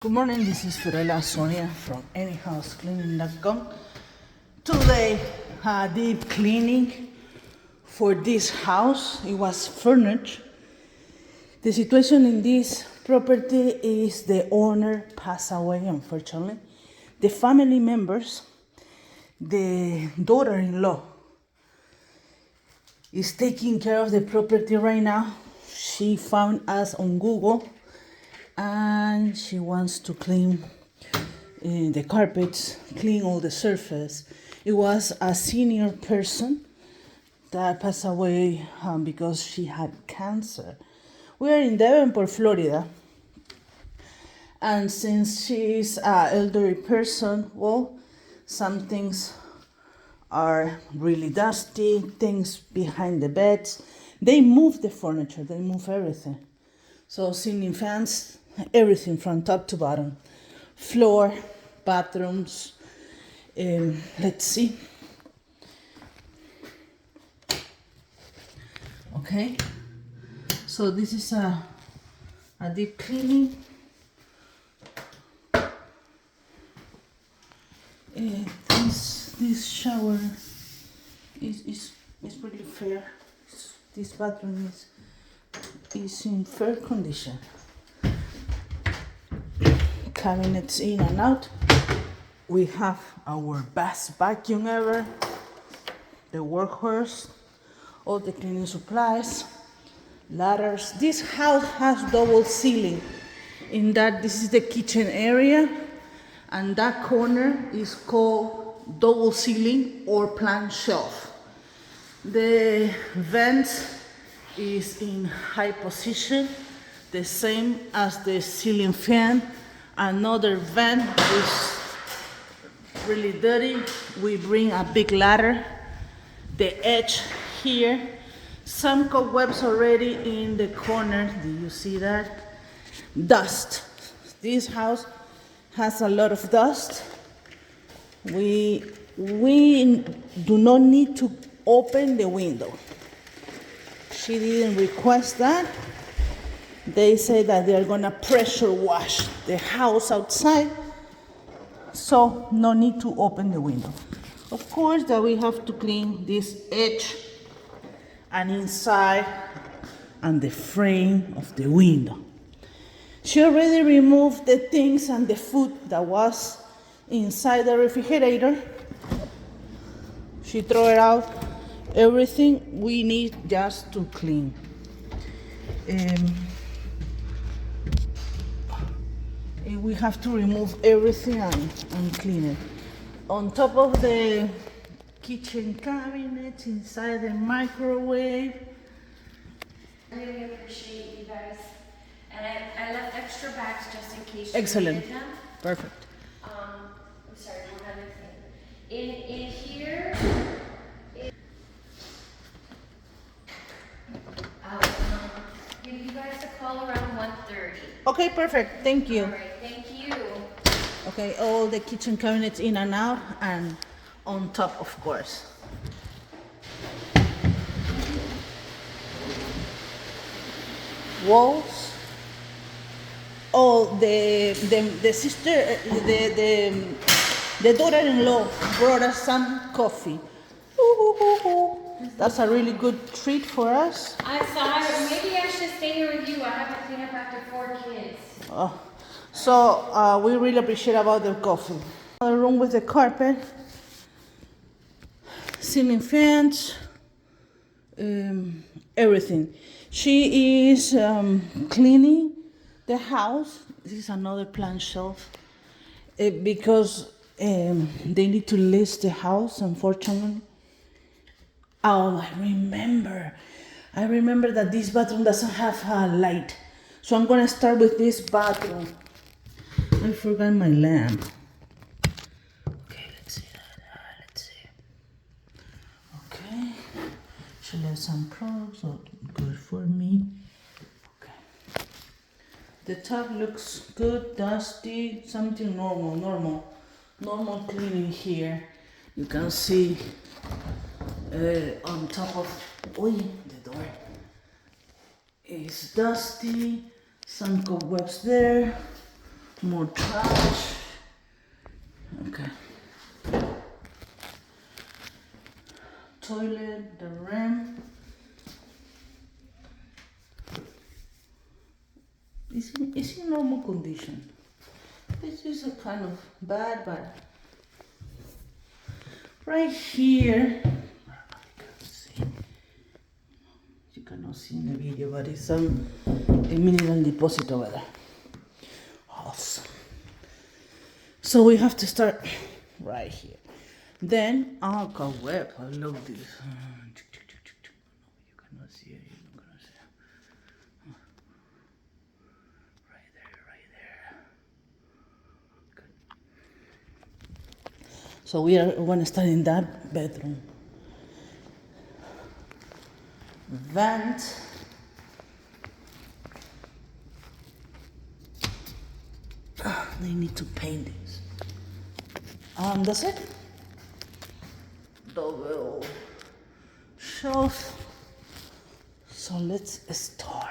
Good morning, this is Fiorella Sonia from anyhousecleaning.com. Today, a deep cleaning for this house. It was furnished. The situation in this property is the owner passed away, unfortunately. The family members, the daughter-in-law, is taking care of the property right now. She found us on Google and she wants to clean the carpets, clean all the surface. It was a senior person that passed away because she had cancer. We are in Davenport, Florida, and since she is an elderly person, well, some things are really dusty, things behind the beds. They move the furniture, they move everything. So ceiling fans, everything from top to bottom. Floor, bathrooms, let's see. Okay, so this is a deep cleaning. This shower is pretty fair. This bathroom is in fair condition. Cabinets in and out. We have our best vacuum ever, the workhorse, all the cleaning supplies, ladders. This house has double ceiling in that this is the kitchen area and that corner is called double ceiling or plant shelf. The vent is in high position, the same as the ceiling fan. Another vent is really dirty. We bring a big ladder. The edge here, some cobwebs already in the corner. Do you see that? Dust. This house has a lot of dust. We do not need to open the window. She didn't request that. They say that they're gonna pressure wash the house outside, so no need to open the window. Of course that we have to clean this edge and inside and the frame of the window. She already removed the things and the food that was inside the refrigerator. She threw it out. Everything we need just to clean. We have to remove everything and clean it. On top of the kitchen cabinet, inside the microwave. I really appreciate you guys. And I left extra bags just in case you Excellent. needed them. Perfect. I'm sorry, one other thing. In here, I'll give you guys a call around 1:30. Okay, perfect. Thank you. All right, thank you. Okay, all the kitchen cabinets in and out and on top, of course. Walls. Oh, the sister, the daughter-in-law brought us some coffee. That's a really good treat for us. I saw it. Maybe I should stay here with you. I have to clean up after 4 kids. So we really appreciate about the coffee. The room with the carpet, ceiling fans, everything. She is cleaning the house. This is another plant shelf because they need to list the house, unfortunately. Oh, I remember that this bathroom doesn't have a light. So I'm gonna start with this bathroom. I forgot my lamp. Okay, let's see that. Let's see. Okay. She left some products, so good for me. Okay. The tub looks good, dusty, something normal cleaning here. You can see on top of, the door is dusty, some cobwebs there. More trash. Okay. Toilet, the rim. It's in normal condition. This is a kind of bad, but right here, you cannot see in the video, but it's a mineral deposit over there. Awesome. So we have to start right here. Then Anchor Web, I love this. You cannot see it, you cannot see it. Right there. Good. So we are going to start in that bedroom. Vent. They need to paint this. That's it. Double shelf. So let's start.